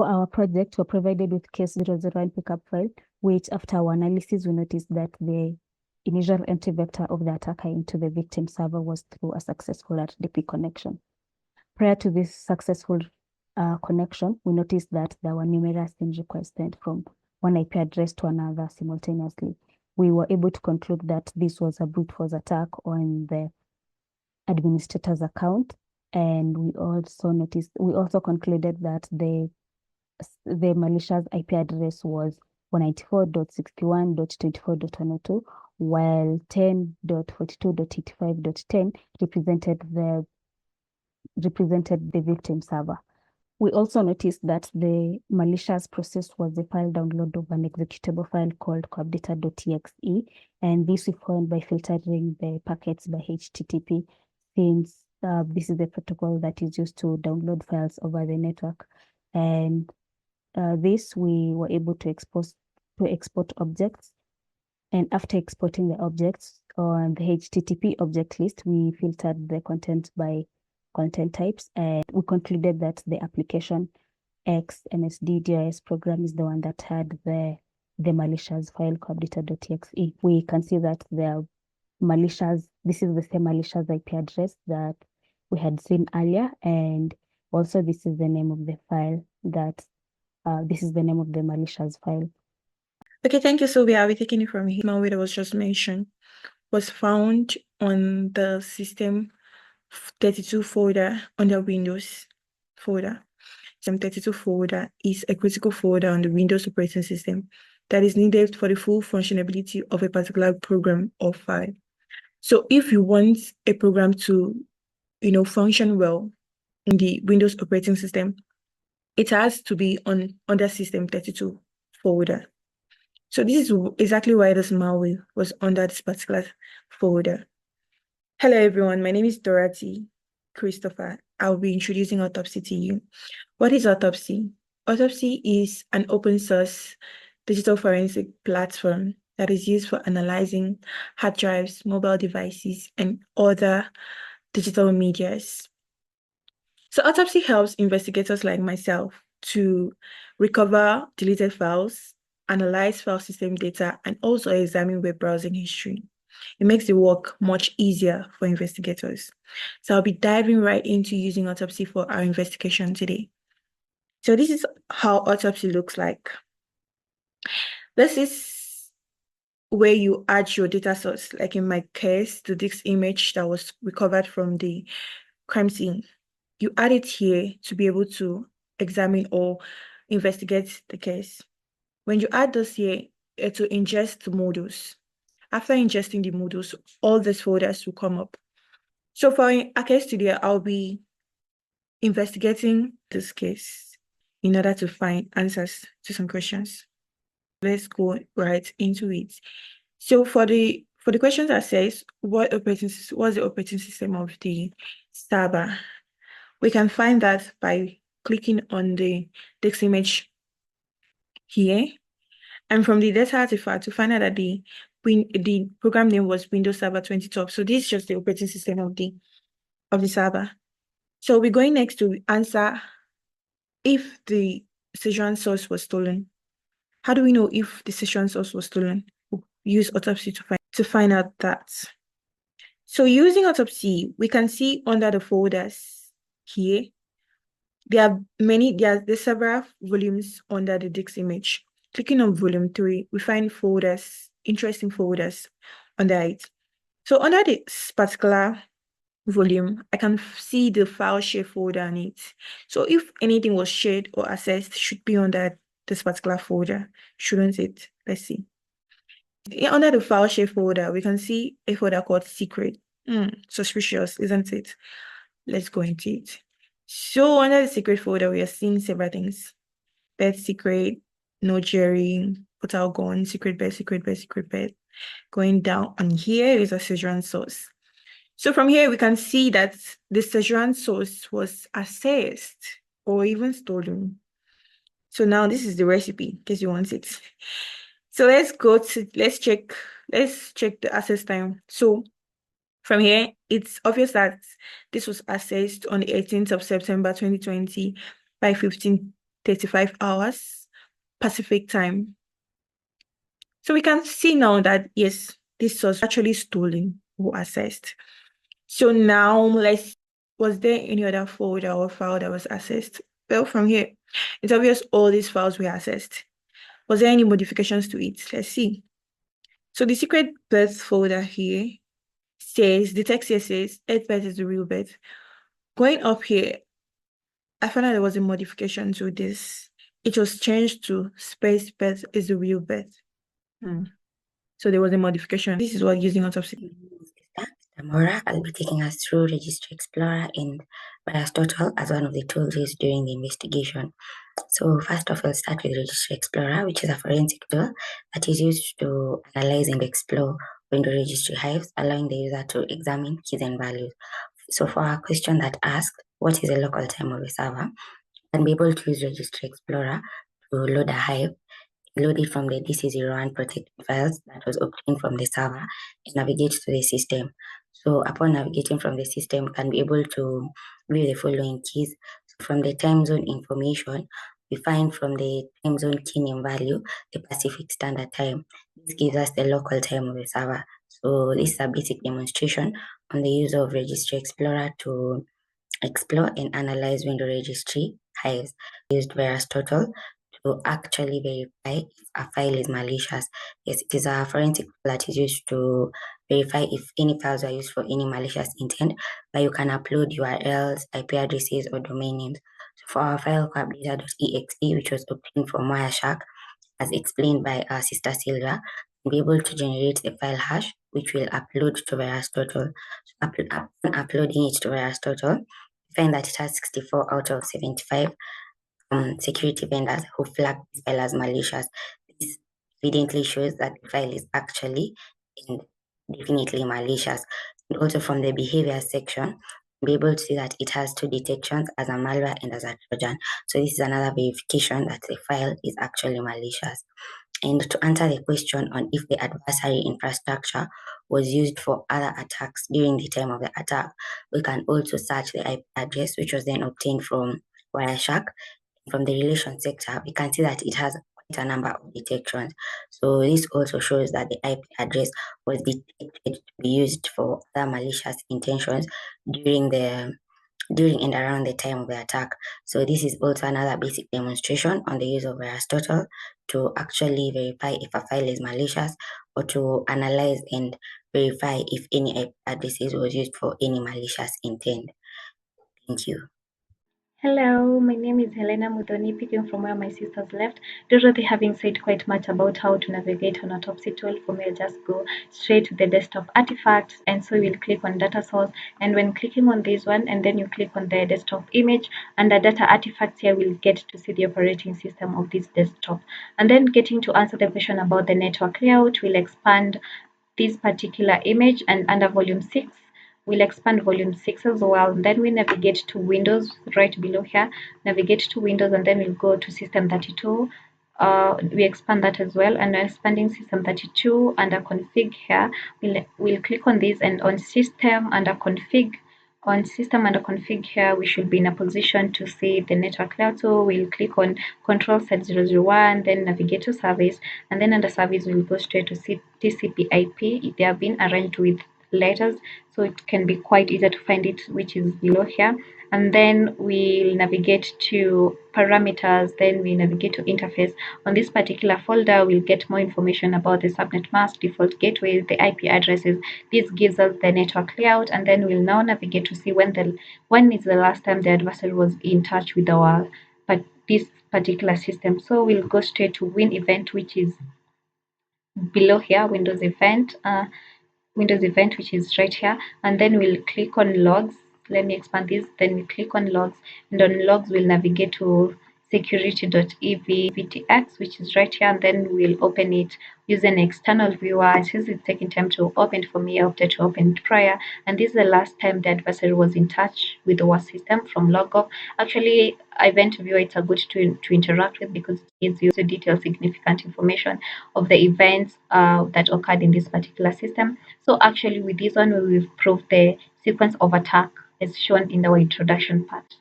For our project, we're provided with case 001 pickup file, which after our analysis, we noticed that the initial entry vector of the attacker into the victim server was through a successful RDP connection. Prior to this successful connection, we noticed that there were numerous SYN requests sent from one IP address to another simultaneously. We were able to conclude that this was a brute force attack on the administrator's account, and we also concluded that the malicious IP address was 194.61.24.102, while 10.42.85.10 represented the victim server. We also noticed that the malicious process was the file download of an executable file called coupdata.exe, and this we found by filtering the packets by HTTP, since this is the protocol that is used to download files over the network. And this we were able to export objects, and after exporting the objects on the HTTP object list, we filtered the content by content types, and we concluded that the application X MSD program is the one that had the malicious file coupdata.exe. We can see that the malicious, this is the same malicious IP address that we had seen earlier, and also this is the name of the file that this is the name of the malicious file. Okay, thank you, Sylvia. We're taking it from here. Malware that was just mentioned was found on the system 32 folder under Windows folder. System 32 folder is a critical folder on the Windows operating system that is needed for the full functionality of a particular program or file. So if you want a program to, function well in the Windows operating system, it has to be under system 32 folder. So this is exactly why this malware was under this particular folder. Hello, everyone. My name is Dorothy Christopher. I'll be introducing Autopsy to you. What is Autopsy? Autopsy is an open source digital forensic platform that is used for analyzing hard drives, mobile devices, and other digital medias. So Autopsy helps investigators like myself to recover deleted files, analyze file system data, and also examine web browsing history. It makes the work much easier for investigators. So I'll be diving right into using Autopsy for our investigation today. So this is how Autopsy looks like. This is where you add your data source, like in my case, the disk image that was recovered from the crime scene. You add it here to be able to examine or investigate the case. When you add this here, it will ingest the modules. After ingesting the modules, all these folders will come up. So for our case today, I'll be investigating this case in order to find answers to some questions. Let's go right into it. So for the questions that says what's the operating system of the server, we can find that by clicking on the disk image here, and from the data artifact to find out that the program name was Windows Server 2012. So this is just the operating system of the server. So we're going next to answer if the session source was stolen. How do we know if the session source was stolen? We'll use Autopsy to find out that. So using Autopsy, we can see under the folders here, there's several volumes under the disk image. Clicking on volume 3, we find folders, interesting folders under it. So under this particular volume, I can see the file share folder on it. So if anything was shared or accessed, should be under this particular folder, shouldn't it? Let's see. Under the file share folder, we can see a folder called secret. Suspicious, isn't it? Let's go into it. So under the secret folder, we are seeing several things. Bed secret, no Jerry, portal gone, secret bed. Going down, and here is a Szechuan source. So from here, we can see that the Szechuan source was accessed or even stolen. So now this is the recipe, in case you want it. So let's check the access time. So from here, it's obvious that this was accessed on the 18th of September 2020 by 15 35 hours Pacific time. So we can see now that, yes, this was actually stolen or accessed. So now was there any other folder or file that was accessed? Well, from here, it's obvious all these files were accessed. Was there any modifications to it? Let's see. So the secret birth folder here says, the text here says, earth birth is the real birth. Going up here, I found out there was a modification to this. It was changed to space birth is the real birth. So there was a modification. This is what using autopsy. Tamora, I'll be taking us through Registry Explorer and Aristotle as one of the tools used during the investigation. So first off, we'll start with Registry Explorer, which is a forensic tool that is used to analyze and explore window registry hives, allowing the user to examine keys and values. So for our question that asked, what is the local time of a server? You can be able to use Registry Explorer to load a hive, load it from the DC01 protected files that was obtained from the server, and navigate to the system. So upon navigating from the system, you can be able to view the following keys. So from the time zone information, we find from the time zone key name value, the Pacific Standard Time. This gives us the local time of the server. So this is a basic demonstration on the use of Registry Explorer to explore and analyze window registry hives. Used Aristotle to actually verify if a file is malicious. Yes, it is a forensic tool that is used to verify if any files are used for any malicious intent, where you can upload URLs, IP addresses, or domain names. So for our file carbdata.exe, which was obtained from Wireshark, as explained by our sister Sylvia, be able to generate a file hash, which will upload to Aristotle. So upon uploading it to Aristotle, we find that it has 64 out of 75 security vendors who flagged this file as malicious. This evidently shows that the file is actually and definitely malicious. And also from the behavior section, be able to see that it has two detections as a malware and as a Trojan. So this is another verification that the file is actually malicious. And to answer the question on if the adversary infrastructure was used for other attacks during the time of the attack, we can also search the IP address, which was then obtained from Wireshark. From the relation sector, we can see that it has quite a number of detections. So this also shows that the IP address was detected to be used for other malicious intentions during and around the time of the attack. So this is also another basic demonstration on the use of Aristotle to actually verify if a file is malicious or to analyze and verify if any IP addresses was used for any malicious intent. Thank you. Hello, my name is Helena Mudhoni, picking from where my sisters left. Dorothy having said quite much about how to navigate on autopsy tool, for me, I'll just go straight to the desktop artifacts, and so we'll click on data source, and when clicking on this one, and then you click on the desktop image, under data artifacts here, we'll get to see the operating system of this desktop. And then getting to answer the question about the network layout, we'll expand this particular image, and under volume 6, we'll expand volume 6 as well. Then we navigate to Windows right below here, navigate to Windows, and then we'll go to System 32. We expand that as well, and expanding System 32 under config here, we'll click on this, and on System under config, here, we should be in a position to see the network layout. So we'll click on Control Set 001, then navigate to Service, and then under Service, we'll go straight to TCP IP. They have been arranged with letters, so it can be quite easy to find it, which is below here. And then we'll navigate to parameters, then we navigate to interface. On this particular folder, we'll get more information about the subnet mask, default gateway, the IP addresses. This gives us the network layout, and then we'll now navigate to see when is the last time the adversary was in touch with this particular system. So we'll go straight to Win event, which is below here, Windows event, which is right here, and then we'll click on logs. Let me expand this. Then we click on logs, and on logs we'll navigate to security.evvtx, which is right here, and then we'll open it using an external viewer. Since it's taking time to open for me, I opted to open it prior, and this is the last time the adversary was in touch with our system from logoff. Actually, event viewer, it's a good to interact with because it gives you the detailed significant information of the events that occurred in this particular system. So actually with this one, we will prove the sequence of attack as shown in our introduction part.